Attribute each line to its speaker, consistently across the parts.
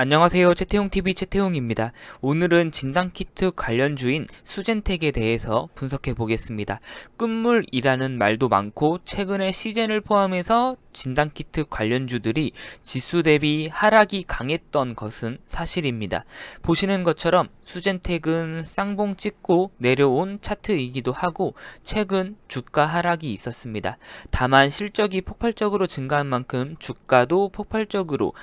Speaker 1: 안녕하세요. 채태용TV 채태용입니다. 오늘은 진단키트 관련주인 수젠텍에 대해서 분석해 보겠습니다. 끝물이라는 말도 많고 최근에 시젠을 포함해서 진단키트 관련주들이 지수 대비 하락이 강했던 것은 사실입니다. 보시는 것처럼 수젠텍은 쌍봉 찍고 내려온 차트이기도 하고 최근 주가 하락이 있었습니다. 다만 실적이 폭발적으로 증가한 만큼 주가도 폭발적으로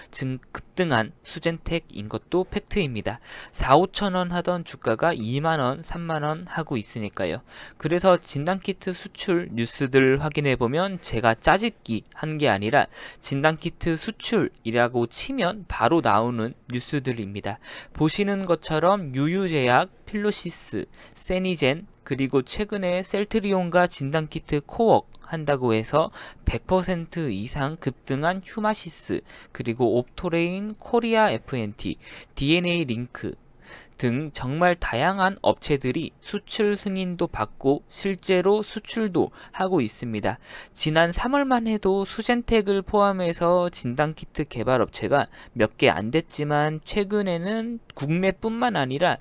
Speaker 1: 급등한 수젠텍인 것도 팩트입니다. 4, 5천원 하던 주가가 2만원, 3만원 하고 있으니까요. 그래서 진단키트 수출 뉴스들 확인해보면 제가 짜집기 한 게 아니라 진단키트 수출이라고 치면 바로 나오는 뉴스들입니다. 보시는 것처럼 유유제약, 필로시스, 세니젠, 그리고 최근에 셀트리온과 진단키트 코웍 한다고 해서 100% 이상 급등한 휴마시스, 그리고 옵토레인, 코리아 FNT, DNA 링크 등 정말 다양한 업체들이 수출 승인도 받고 실제로 수출도 하고 있습니다. 지난 3월만 해도 수젠텍을 포함해서 진단키트 개발 업체가 몇 개 안 됐지만 최근에는 국내뿐만 아니라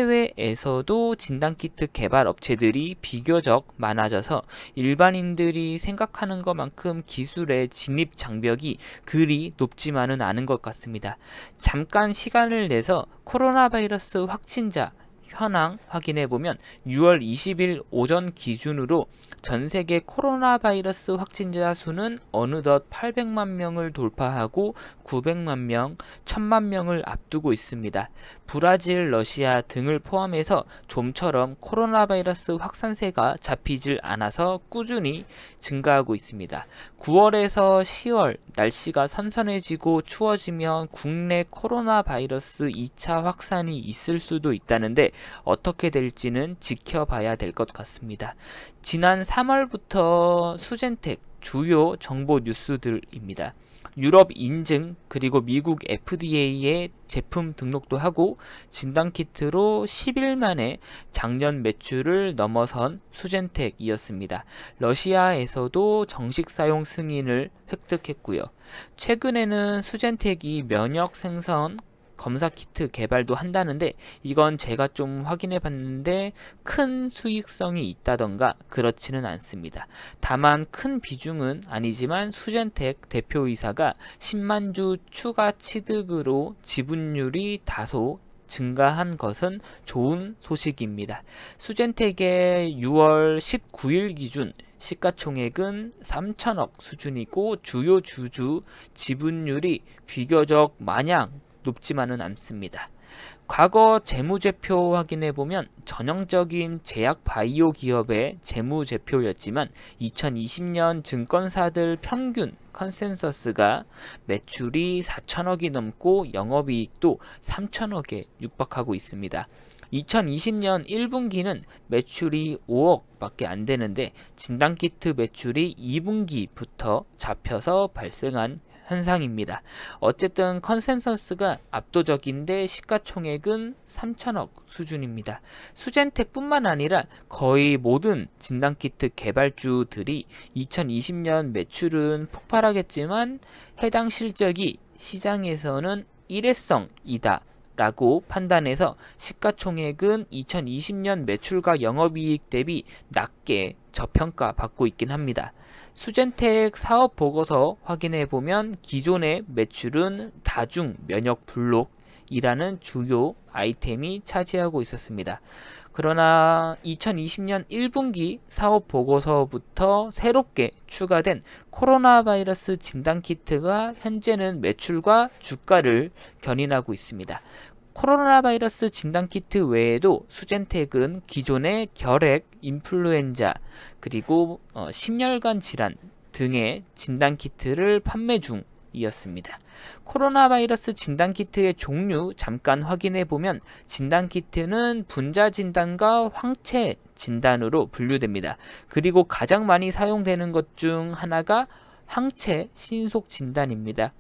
Speaker 1: 해외에서도 진단키트 개발 업체들이 비교적 많아져서 일반인들이 생각하는 것만큼 기술의 진입 장벽이 그리 높지만은 않은 것 같습니다. 잠깐 시간을 내서 코로나 바이러스 확진자 현황 확인해보면 6월 20일 오전 기준으로 전세계 코로나 바이러스 확진자 수는 어느덧 800만 명을 돌파하고 900만 명, 1000만 명을 앞두고 있습니다. 브라질, 러시아 등을 포함해서 좀처럼 코로나 바이러스 확산세가 잡히질 않아서 꾸준히 증가하고 있습니다. 9월에서 10월 날씨가 선선해지고 추워지면 국내 코로나 바이러스 2차 확산이 있을 수도 있다는데 어떻게 될지는 지켜봐야 될 것 같습니다. 지난 3월부터 수젠텍 주요 정보 뉴스들입니다. 유럽 인증 그리고 미국 FDA에 제품 등록도 하고 진단키트로 10일 만에 작년 매출을 넘어선 수젠텍이었습니다. 러시아에서도 정식 사용 승인을 획득했고요. 최근에는 수젠텍이 면역 생성 검사 키트 개발도 한다는데 이건 제가 좀 확인해 봤는데 큰 수익성이 있다던가 그렇지는 않습니다. 다만 큰 비중은 아니지만 수젠텍 대표이사가 10만 주 추가 취득으로 지분율이 다소 증가한 것은 좋은 소식입니다. 수젠텍의 6월 19일 기준 시가총액은 3천억 수준이고 주요 주주 지분율이 비교적 마냥 높지만은 않습니다. 과거 재무제표 확인해보면 전형적인 제약 바이오 기업의 재무제표였지만 2020년 증권사들 평균 컨센서스가 매출이 4천억이 넘고 영업이익도 3천억에 육박하고 있습니다. 2020년 1분기는 매출이 5억 밖에 안 되는데 진단키트 매출이 2분기부터 잡혀서 발생한 현상입니다. 어쨌든 컨센서스가 압도적인데 시가총액은 3천억 수준입니다. 수젠텍뿐만 아니라 거의 모든 진단키트 개발주들이 2020년 매출은 폭발하겠지만 해당 실적이 시장에서는 일회성이다 라고 판단해서 시가총액은 2020년 매출과 영업이익 대비 낮게 저평가 받고 있긴 합니다. 수젠텍 사업 보고서 확인해 보면 기존의 매출은 다중 면역 블록이라는 주요 아이템이 차지하고 있었습니다. 그러나 2020년 1분기 사업 보고서부터 새롭게 추가된 코로나 바이러스 진단키트가 현재는 매출과 주가를 견인하고 있습니다. 코로나 바이러스 진단키트 외에도 수젠텍은 기존의 결핵, 인플루엔자, 그리고 심혈관 질환 등의 진단키트를 판매 중이었습니다. 코로나 바이러스 진단키트의 종류 잠깐 확인해 보면 진단키트는 분자 진단과 황체 진단으로 분류됩니다. 그리고 가장 많이 사용되는 것 중 하나가 항체 신속 진단입니다.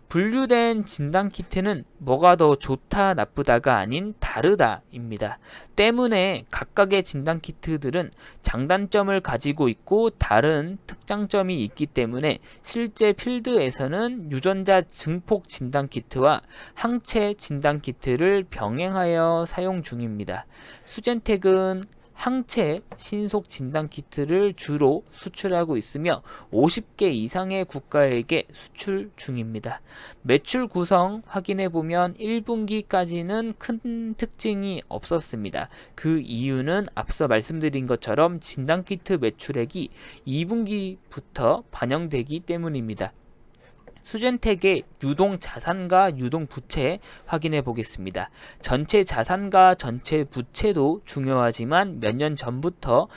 Speaker 1: 분류된 진단키트는 뭐가 더 좋다 나쁘다가 아닌 다르다입니다. 때문에 각각의 진단키트들은 장단점을 가지고 있고 다른 특장점이 있기 때문에 실제 필드에서는 유전자 증폭 진단키트와 항체 진단키트를 병행하여 사용 중입니다. 수젠텍은 항체 신속 진단 키트를 주로 수출하고 있으며 50개 이상의 국가에게 수출 중입니다. 매출 구성 확인해 보면 1분기까지는 큰 특징이 없었습니다. 그 이유는 앞서 말씀드린 것처럼 진단 키트 매출액이 2분기부터 반영되기 때문입니다. 수젠텍의 유동 자산과 유동 부채 확인해 보겠습니다. 전체 자산과 전체 부채도 중요하지만 몇 년 전부터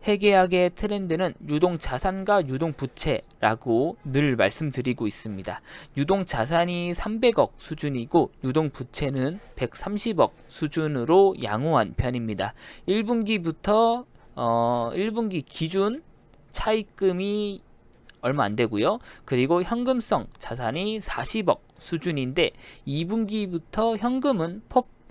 Speaker 1: 회계학의 트렌드는 유동 자산과 유동 부채라고 늘 말씀드리고 있습니다. 유동 자산이 300억 수준이고 유동 부채는 130억 수준으로 양호한 편입니다. 1분기부터 1분기 기준 차입금이 얼마 안 되고요. 그리고 현금성 자산이 40억 수준인데 2분기부터 현금은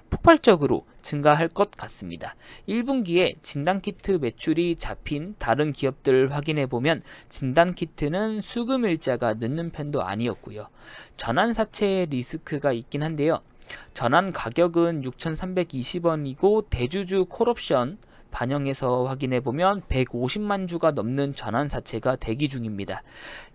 Speaker 1: 폭발적으로 증가할 것 같습니다. 1분기에 진단키트 매출이 잡힌 다른 기업들을 확인해 보면 진단키트는 수급일자가 늦는 편도 아니었고요. 전환사채 리스크가 있긴 한데요. 전환 가격은 6,320원이고 대주주 콜옵션 반영해서 확인해 보면 150만 주가 넘는 전환사채가 대기 중입니다.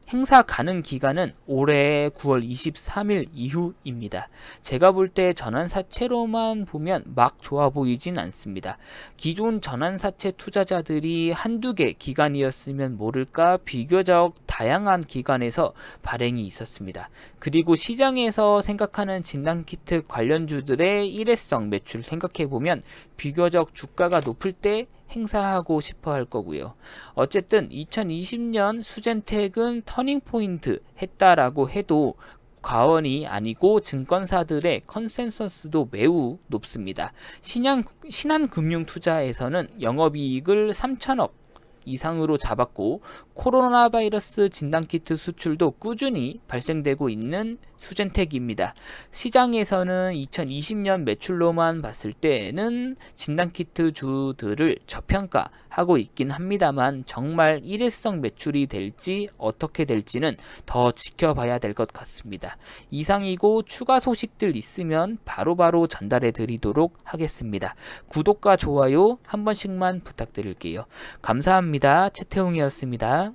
Speaker 1: 행사 가능 기간은 올해 9월 23일 이후입니다. 제가 볼 때 전환사채로만 보면 막 좋아 보이진 않습니다. 기존 전환사채 투자자들이 한두 개 기간이었으면 모를까 비교적 다양한 기간에서 발행이 있었습니다. 그리고 시장에서 생각하는 진단키트 관련주들의 일회성 매출 생각해보면 비교적 주가가 높을 때 행사하고 싶어 할 거고요. 어쨌든 2020년 수젠텍은 터닝포인트 했다라고 해도 과언이 아니고 증권사들의 컨센서스도 매우 높습니다. 신한금융투자에서는 영업이익을 3천억 이상으로 잡았고 코로나 바이러스 진단키트 수출도 꾸준히 발생되고 있는 수젠텍입니다. 시장에서는 2020년 매출로만 봤을 때는 진단키트 주들을 저평가하고 있긴 합니다만 정말 일회성 매출이 될지 어떻게 될지는 더 지켜봐야 될 것 같습니다. 이상이고 추가 소식들 있으면 바로바로 전달해 드리도록 하겠습니다. 구독과 좋아요 한 번씩만 부탁드릴게요. 감사합니다. 최태웅이었습니다.